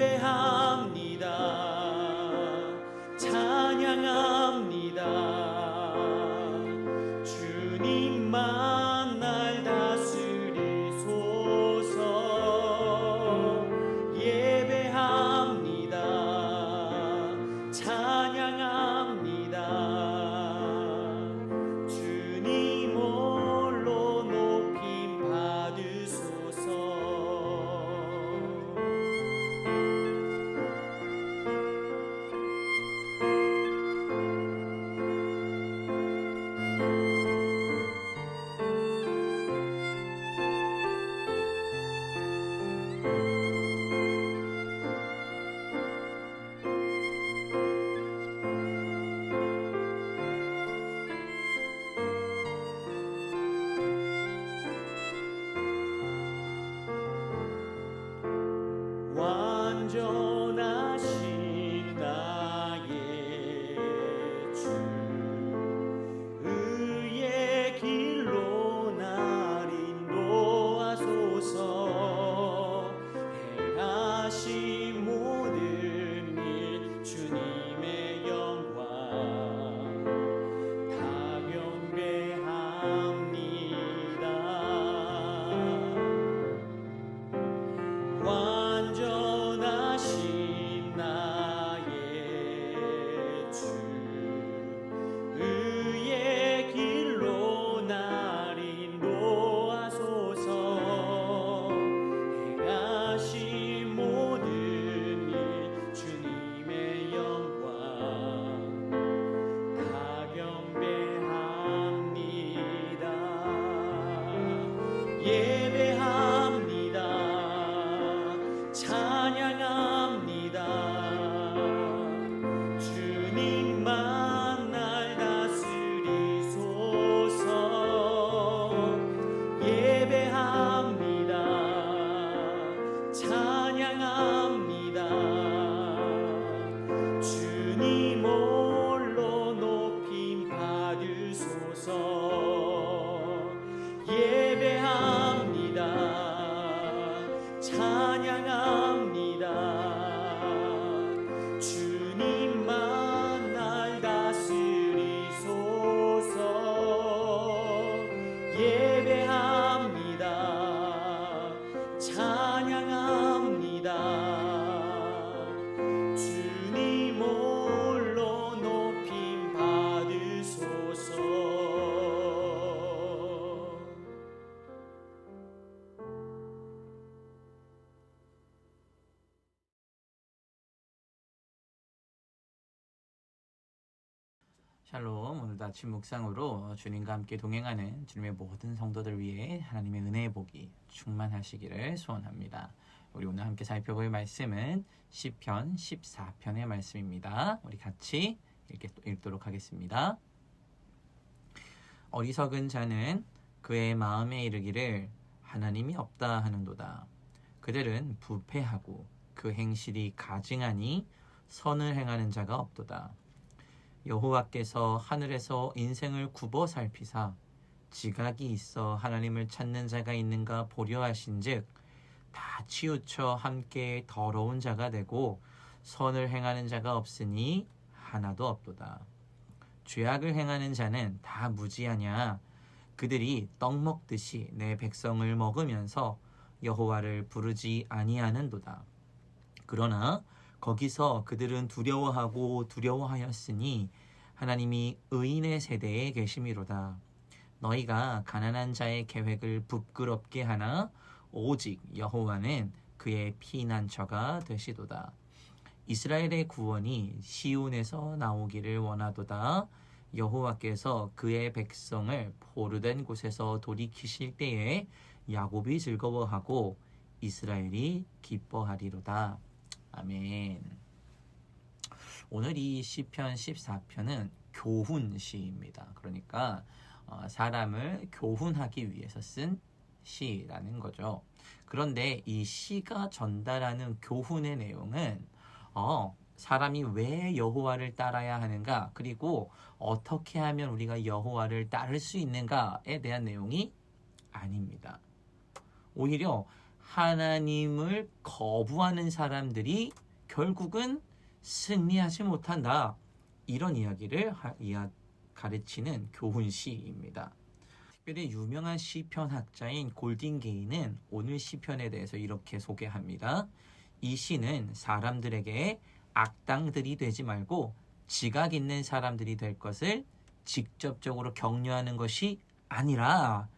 예배합니다. 찬양합니다. 주님만 날 다스리소서. 예배합니다. 찬양합니다. 주님 홀로 높임 받으소서. 완전하신 나의 주, 의의 길로 날 인도하소서. 행하신 모든 일 주님의 영광 다 경배합니다. 완전하신 나의 주, 의의 길로 날 인도하소서. 행하신 모든 일 주님의 영광 다 경배합니다. 예배합니다. 찬양합니다. 주님만 날 다스리소서. 예배합니다. 찬양합니다. 주님 홀로 높임 받으소서. 예배합니다. 찬양합니다. 주님만 날 다스리소서. 예배합니다. 찬양합니다. 주님 홀로 높임 받으소서. 샬롬. 오늘도 아침 묵상으로 주님과 함께 동행하는 주님의 모든 성도들 위해 하나님의 은혜의 복이 충만하시기를 소원합니다. 우리 오늘 함께 살펴볼 말씀은 시편 14편의 말씀입니다. 우리 같이 읽도록 하겠습니다. 어리석은 자는 그의 마음에 이르기를 하나님이 없다 하는도다. 그들은 부패하고 그 행실이 가증하니 선을 행하는 자가 없도다. 여호와께서 하늘에서 인생을 굽어 살피사 지각이 있어 하나님을 찾는 자가 있는가 보려 하신즉 다 치우쳐 함께 더러운 자가 되고 선을 행하는 자가 없으니 하나도 없도다. 죄악을 행하는 자는 다 무지하냐. 그들이 떡 먹듯이 내 백성을 먹으면서 여호와를 부르지 아니하는도다. 그러나 거기서 그들은 두려워하고 두려워하였으니 하나님이 의인의 세대에 계심이로다. 너희가 가난한 자의 계획을 부끄럽게 하나 오직 여호와는 그의 피난처가 되시도다. 이스라엘의 구원이 시온에서 나오기를 원하도다. 여호와께서 그의 백성을 포로된 곳에서 돌이키실 때에 야곱이 즐거워하고 이스라엘이 기뻐하리로다. 아멘. 오늘 이 시편 14편은 교훈시입니다. 그러니까 사람을 교훈하기 위해서 쓴 시라는 거죠. 그런데 이 시가 전달하는 교훈의 내용은 사람이 왜 여호와를 따라야 하는가, 그리고 어떻게 하면 우리가 여호와를 따를 수 있는가에 대한 내용이 아닙니다. 오히려 하나님을 거부하는 사람들이 결국은 승리하지 못한다. 이런 이야기를 가르치는 교훈시입니다. 특별히 유명한 시편학자인 골든 게이는 오늘 시편에 대해서 이렇게 소개합니다. 이 시는 사람들에게 악당들이 되지 말고 지각 있는 사람들이 될 것을 직접적으로 격려하는 것이 아니라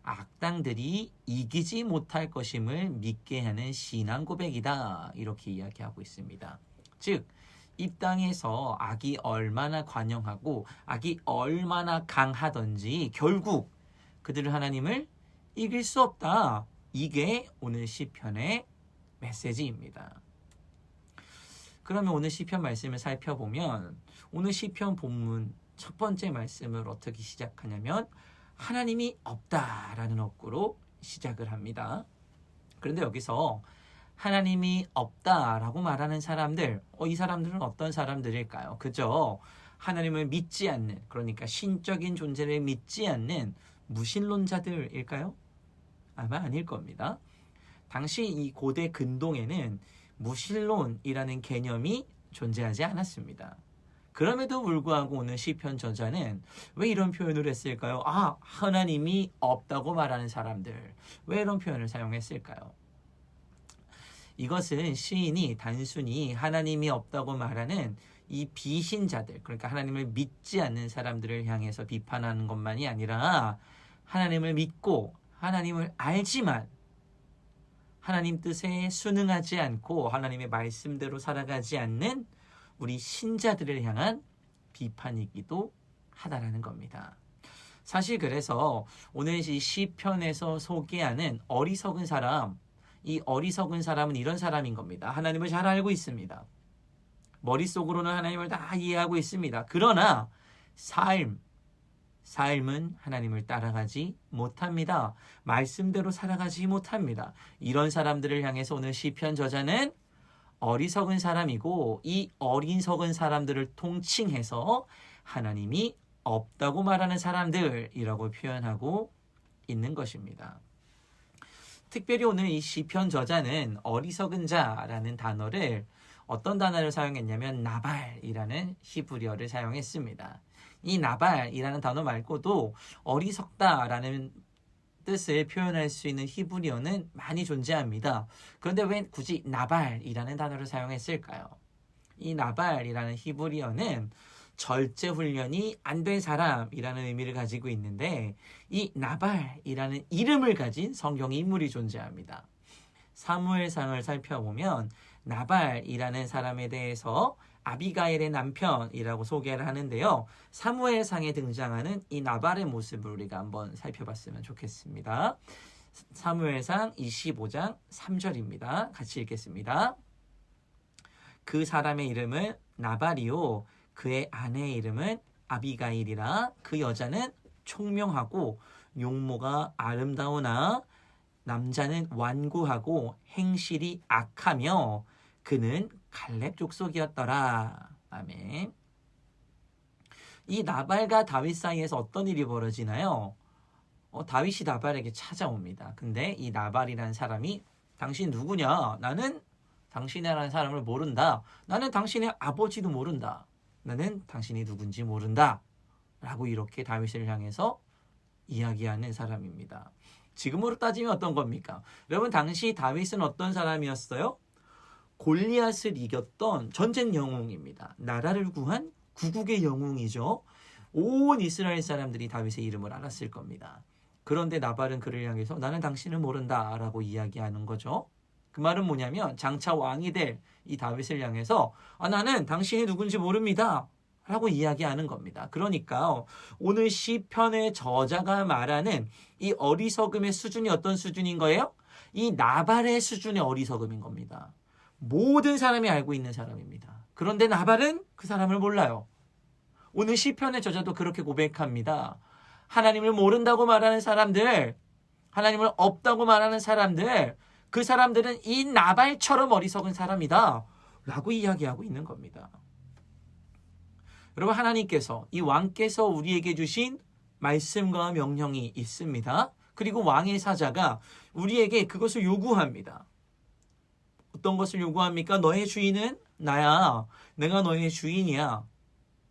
악당들이 이기지 못할 것임을 믿게 하는 신앙 고백이다. 이렇게 이야기하고 있습니다. 즉, 이 땅에서 악이 얼마나 관영하고 악이 얼마나 강하든지 결국 그들은 하나님을 이길 수 없다. 이게 오늘 시편의 메시지입니다. 그러면 오늘 시편 말씀을 살펴보면 오늘 시편 본문 첫 번째 말씀을 어떻게 시작하냐면 하나님이 없다라는 어구로 시작을 합니다. 그런데 여기서 하나님이 없다라고 말하는 사람들, 이 사람들은 어떤 사람들일까요? 그죠? 하나님을 믿지 않는, 그러니까 신적인 존재를 믿지 않는 무신론자들일까요? 아마 아닐 겁니다. 당시 이 고대 근동에는 무신론이라는 개념이 존재하지 않았습니다. 그럼에도 불구하고 오늘 시편 저자는 왜 이런 표현을 했을까요? 하나님이 없다고 말하는 사람들. 왜 이런 표현을 사용했을까요? 이것은 시인이 단순히 하나님이 없다고 말하는 이 비신자들, 그러니까 하나님을 믿지 않는 사람들을 향해서 비판하는 것만이 아니라 하나님을 믿고 하나님을 알지만 하나님 뜻에 순응하지 않고 하나님의 말씀대로 살아가지 않는 우리 신자들을 향한 비판이기도 하다라는 겁니다. 사실 그래서 오늘 이 시편에서 소개하는 어리석은 사람, 이 어리석은 사람은 이런 사람인 겁니다. 하나님을 잘 알고 있습니다. 머릿속으로는 하나님을 다 이해하고 있습니다. 그러나 삶은 하나님을 따라가지 못합니다. 말씀대로 살아가지 못합니다. 이런 사람들을 향해서 오늘 시편 저자는 어리석은 사람이고 이 어리석은 사람들을 통칭해서 하나님이 없다고 말하는 사람들이라고 표현하고 있는 것입니다. 특별히 오늘 이 시편 저자는 어리석은 자라는 단어를 어떤 단어를 사용했냐면 나발이라는 히브리어를 사용했습니다. 이 나발이라는 단어 말고도 어리석다라는 뜻을 표현할 수 있는 히브리어는 많이 존재합니다. 그런데 왜 굳이 나발이라는 단어를 사용했을까요? 이 나발이라는 히브리어는 절제 훈련이 안 된 사람이라는 의미를 가지고 있는데 이 나발이라는 이름을 가진 성경 인물이 존재합니다. 사무엘상을 살펴보면 나발이라는 사람에 대해서 아비가일의 남편이라고 소개를 하는데요. 사무엘상에 등장하는 이 나발의 모습을 우리가 한번 살펴봤으면 좋겠습니다. 사무엘상 25장 3절입니다. 같이 읽겠습니다. 그 사람의 이름은 나발이요 그의 아내의 이름은 아비가일이라. 그 여자는 총명하고 용모가 아름다우나 남자는 완고하고 행실이 악하며 그는 갈렙 족속이었더라. 아멘. 이 나발과 다윗 사이에서 어떤 일이 벌어지나요? 다윗이 나발에게 찾아옵니다. 근데 이 나발이라는 사람이 당신 누구냐? 나는 당신이라는 사람을 모른다. 나는 당신의 아버지도 모른다. 나는 당신이 누군지 모른다. 라고 이렇게 다윗을 향해서 이야기하는 사람입니다. 지금으로 따지면 어떤 겁니까? 여러분 당시 다윗은 어떤 사람이었어요? 골리앗을 이겼던 전쟁 영웅입니다. 나라를 구한 구국의 영웅이죠. 온 이스라엘 사람들이 다윗의 이름을 알았을 겁니다. 그런데 나발은 그를 향해서 나는 당신을 모른다 라고 이야기하는 거죠. 그 말은 뭐냐면 장차 왕이 될 이 다윗을 향해서 나는 당신이 누군지 모릅니다 라고 이야기하는 겁니다. 그러니까 오늘 시편의 저자가 말하는 이 어리석음의 수준이 어떤 수준인 거예요? 이 나발의 수준의 어리석음인 겁니다. 모든 사람이 알고 있는 사람입니다. 그런데 나발은 그 사람을 몰라요. 오늘 시편의 저자도 그렇게 고백합니다. 하나님을 모른다고 말하는 사람들, 하나님을 없다고 말하는 사람들, 그 사람들은 이 나발처럼 어리석은 사람이다 라고 이야기하고 있는 겁니다. 여러분 이 왕께서 우리에게 주신 말씀과 명령이 있습니다. 그리고 왕의 사자가 우리에게 그것을 요구합니다. 어떤 것을 요구합니까? 너의 주인은 나야. 내가 너의 주인이야.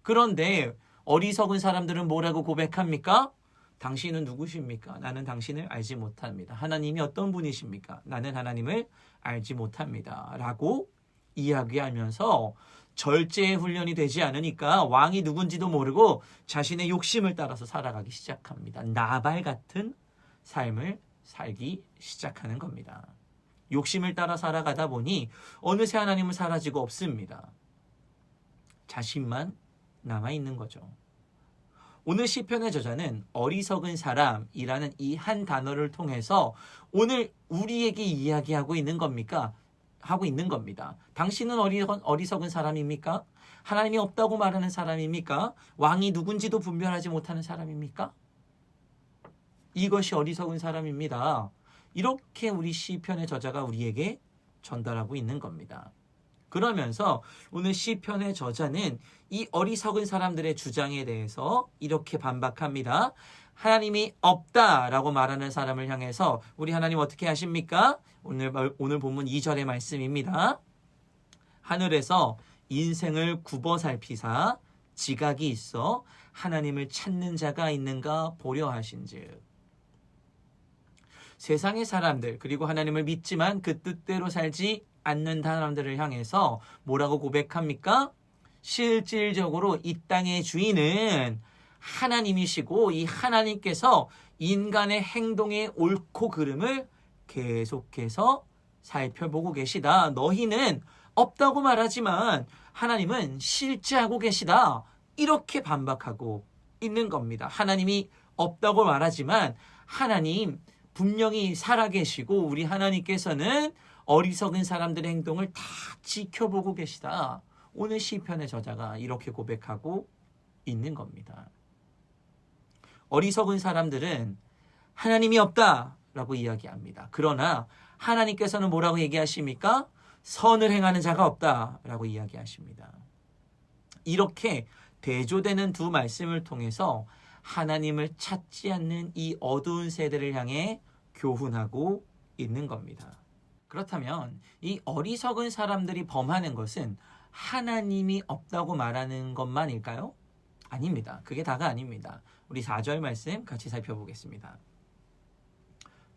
그런데 어리석은 사람들은 뭐라고 고백합니까? 당신은 누구십니까? 나는 당신을 알지 못합니다. 하나님이 어떤 분이십니까? 나는 하나님을 알지 못합니다. 라고 이야기하면서 절제의 훈련이 되지 않으니까 왕이 누군지도 모르고 자신의 욕심을 따라서 살아가기 시작합니다. 나발 같은 삶을 살기 시작하는 겁니다. 욕심을 따라 살아가다 보니 어느새 하나님은 사라지고 없습니다. 자신만 남아있는 거죠. 오늘 시편의 저자는 어리석은 사람이라는 이 한 단어를 통해서 오늘 우리에게 이야기하고 있는 겁니까? 하고 있는 겁니다. 당신은 어리석은 사람입니까? 하나님이 없다고 말하는 사람입니까? 왕이 누군지도 분별하지 못하는 사람입니까? 이것이 어리석은 사람입니다. 이렇게 우리 시편의 저자가 우리에게 전달하고 있는 겁니다. 그러면서 오늘 시편의 저자는 이 어리석은 사람들의 주장에 대해서 이렇게 반박합니다. 하나님이 없다라고 말하는 사람을 향해서 우리 하나님 어떻게 하십니까? 오늘 본문 2절의 말씀입니다. 하늘에서 인생을 굽어 살피사 지각이 있어 하나님을 찾는 자가 있는가 보려 하신즉. 세상의 사람들 그리고 하나님을 믿지만 그 뜻대로 살지 않는 사람들을 향해서 뭐라고 고백합니까? 실질적으로 이 땅의 주인은 하나님이시고 이 하나님께서 인간의 행동의 옳고 그름을 계속해서 살펴보고 계시다. 너희는 없다고 말하지만 하나님은 실제하고 계시다. 이렇게 반박하고 있는 겁니다. 하나님이 없다고 말하지만 하나님 분명히 살아계시고 우리 하나님께서는 어리석은 사람들의 행동을 다 지켜보고 계시다. 오늘 시편의 저자가 이렇게 고백하고 있는 겁니다. 어리석은 사람들은 하나님이 없다라고 이야기합니다. 그러나 하나님께서는 뭐라고 얘기하십니까? 선을 행하는 자가 없다라고 이야기하십니다. 이렇게 대조되는 두 말씀을 통해서 하나님을 찾지 않는 이 어두운 세대를 향해 교훈하고 있는 겁니다. 그렇다면 이 어리석은 사람들이 범하는 것은 하나님이 없다고 말하는 것만일까요? 아닙니다. 그게 다가 아닙니다. 우리 4절 말씀 같이 살펴보겠습니다.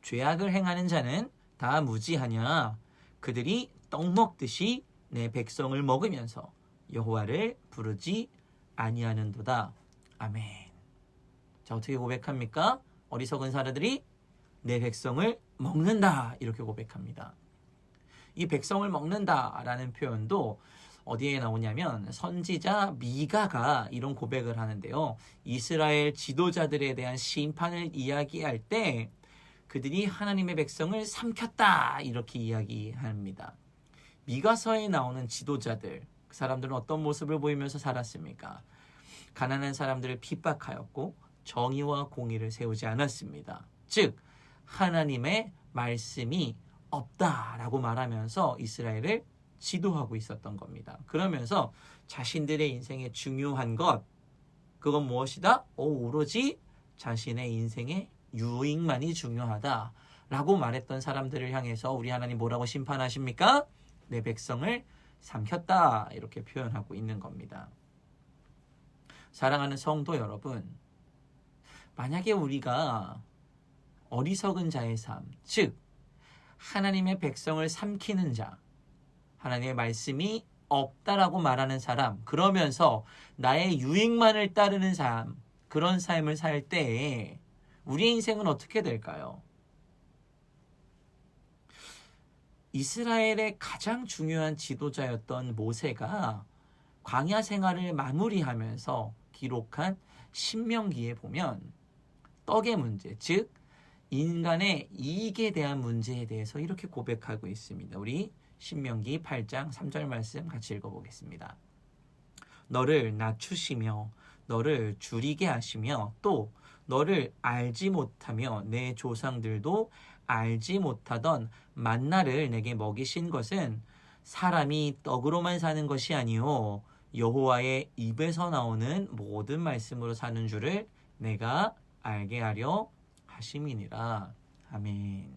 죄악을 행하는 자는 다 무지하냐? 그들이 떡 먹듯이 내 백성을 먹으면서 여호와를 부르지 아니하는도다. 아멘. 자, 어떻게 고백합니까? 어리석은 사람들이 내 백성을 먹는다. 이렇게 고백합니다. 이 백성을 먹는다라는 표현도 어디에 나오냐면 선지자 미가가 이런 고백을 하는데요. 이스라엘 지도자들에 대한 심판을 이야기할 때 그들이 하나님의 백성을 삼켰다. 이렇게 이야기합니다. 미가서에 나오는 지도자들, 그 사람들은 어떤 모습을 보이면서 살았습니까? 가난한 사람들을 핍박하였고 정의와 공의를 세우지 않았습니다. 즉 하나님의 말씀이 없다라고 말하면서 이스라엘을 지도하고 있었던 겁니다. 그러면서 자신들의 인생에 중요한 것, 그건 무엇이다? 오로지 자신의 인생의 유익만이 중요하다라고 말했던 사람들을 향해서 우리 하나님 뭐라고 심판하십니까? 내 백성을 삼켰다. 이렇게 표현하고 있는 겁니다. 사랑하는 성도 여러분, 만약에 우리가 어리석은 자의 삶, 즉 하나님의 백성을 삼키는 자, 하나님의 말씀이 없다라고 말하는 사람, 그러면서 나의 유익만을 따르는 삶, 그런 삶을 살 때에 우리의 인생은 어떻게 될까요? 이스라엘의 가장 중요한 지도자였던 모세가 광야 생활을 마무리하면서 기록한 신명기에 보면 떡의 문제, 즉 인간의 이익에 대한 문제에 대해서 이렇게 고백하고 있습니다. 우리 신명기 8장 3절 말씀 같이 읽어보겠습니다. 너를 낮추시며 너를 줄이게 하시며 또 너를 알지 못하며 내 조상들도 알지 못하던 만나를 내게 먹이신 것은 사람이 떡으로만 사는 것이 아니요 여호와의 입에서 나오는 모든 말씀으로 사는 줄을 내가 알게 하려 하심이니라. 아멘.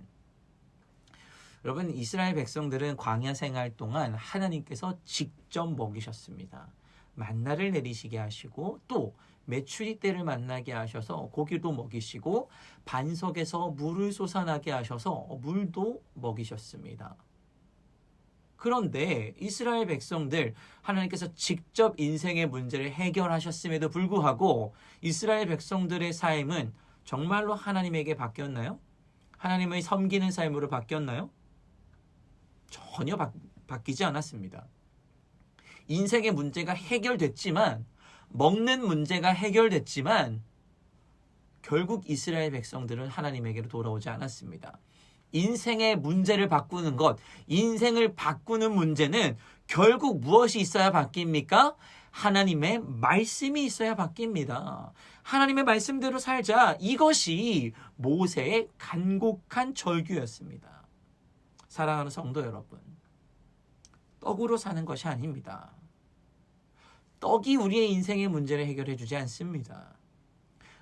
여러분, 이스라엘 백성들은 광야 생활 동안 하나님께서 직접 먹이셨습니다. 만나를 내리시게 하시고 또 메추리 떼를 만나게 하셔서 고기도 먹이시고 반석에서 물을 솟아나게 하셔서 물도 먹이셨습니다. 그런데 이스라엘 백성들, 하나님께서 직접 인생의 문제를 해결하셨음에도 불구하고 이스라엘 백성들의 삶은 정말로 하나님에게 바뀌었나요? 하나님을 섬기는 삶으로 바뀌었나요? 전혀 바뀌지 않았습니다. 인생의 문제가 해결됐지만, 먹는 문제가 해결됐지만 결국 이스라엘 백성들은 하나님에게로 돌아오지 않았습니다. 인생의 문제를 바꾸는 것, 인생을 바꾸는 문제는 결국 무엇이 있어야 바뀝니까? 하나님의 말씀이 있어야 바뀝니다. 하나님의 말씀대로 살자. 이것이 모세의 간곡한 절규였습니다. 사랑하는 성도 여러분, 떡으로 사는 것이 아닙니다. 떡이 우리의 인생의 문제를 해결해 주지 않습니다.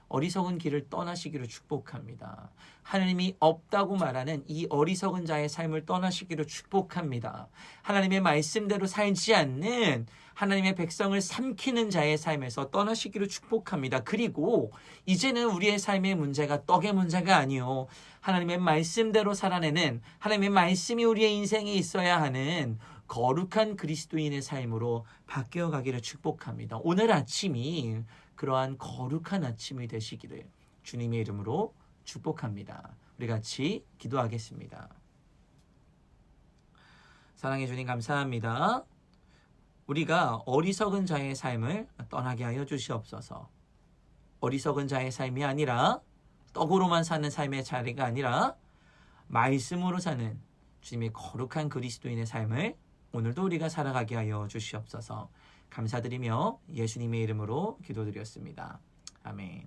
어리석은 길을 떠나시기를 축복합니다. 하나님이 없다고 말하는 이 어리석은 자의 삶을 떠나시기를 축복합니다. 하나님의 말씀대로 살지 않는 하나님의 백성을 삼키는 자의 삶에서 떠나시기를 축복합니다. 그리고 이제는 우리의 삶의 문제가 떡의 문제가 아니요, 하나님의 말씀대로 살아내는, 하나님의 말씀이 우리의 인생에 있어야 하는 거룩한 그리스도인의 삶으로 바뀌어 가기를 축복합니다. 오늘 아침이 그러한 거룩한 아침이 되시기를 주님의 이름으로 축복합니다. 우리 같이 기도하겠습니다. 사랑해 주님 감사합니다. 우리가 어리석은 자의 삶을 떠나게 하여 주시옵소서. 어리석은 자의 삶이 아니라 떡으로만 사는 삶의 자리가 아니라 말씀으로 사는 주님의 거룩한 그리스도인의 삶을 오늘도 우리가 살아가게 하여 주시옵소서. 감사드리며 예수님의 이름으로 기도드렸습니다. 아멘.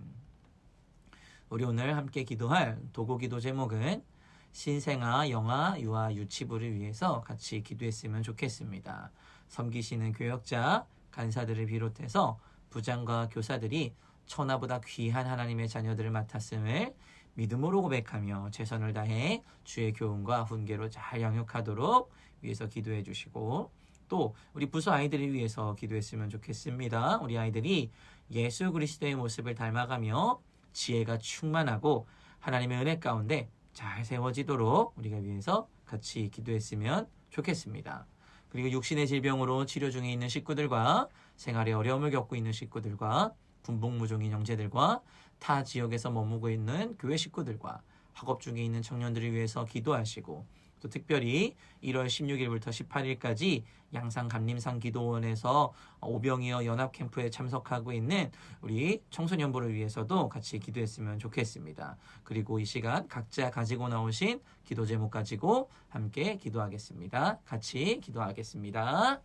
우리 오늘 함께 기도할 도구기도 제목은 신생아, 영아, 유아, 유치부를 위해서 같이 기도했으면 좋겠습니다. 섬기시는 교역자, 간사들을 비롯해서 부장과 교사들이 천하보다 귀한 하나님의 자녀들을 맡았음을 믿음으로 고백하며 최선을 다해 주의 교훈과 훈계로 잘 양육하도록 위해서 기도해 주시고, 또 우리 부서 아이들을 위해서 기도했으면 좋겠습니다. 우리 아이들이 예수 그리스도의 모습을 닮아가며 지혜가 충만하고 하나님의 은혜 가운데 잘 세워지도록 우리가 위해서 같이 기도했으면 좋겠습니다. 그리고 육신의 질병으로 치료 중에 있는 식구들과 생활에 어려움을 겪고 있는 식구들과 군복무종인 형제들과 타 지역에서 머무고 있는 교회 식구들과 학업 중에 있는 청년들을 위해서 기도하시고, 또 특별히 1월 16일부터 18일까지 양산 감림산 기도원에서 오병이어 연합캠프에 참석하고 있는 우리 청소년부를 위해서도 같이 기도했으면 좋겠습니다. 그리고 이 시간 각자 가지고 나오신 기도 제목 가지고 함께 기도하겠습니다. 같이 기도하겠습니다.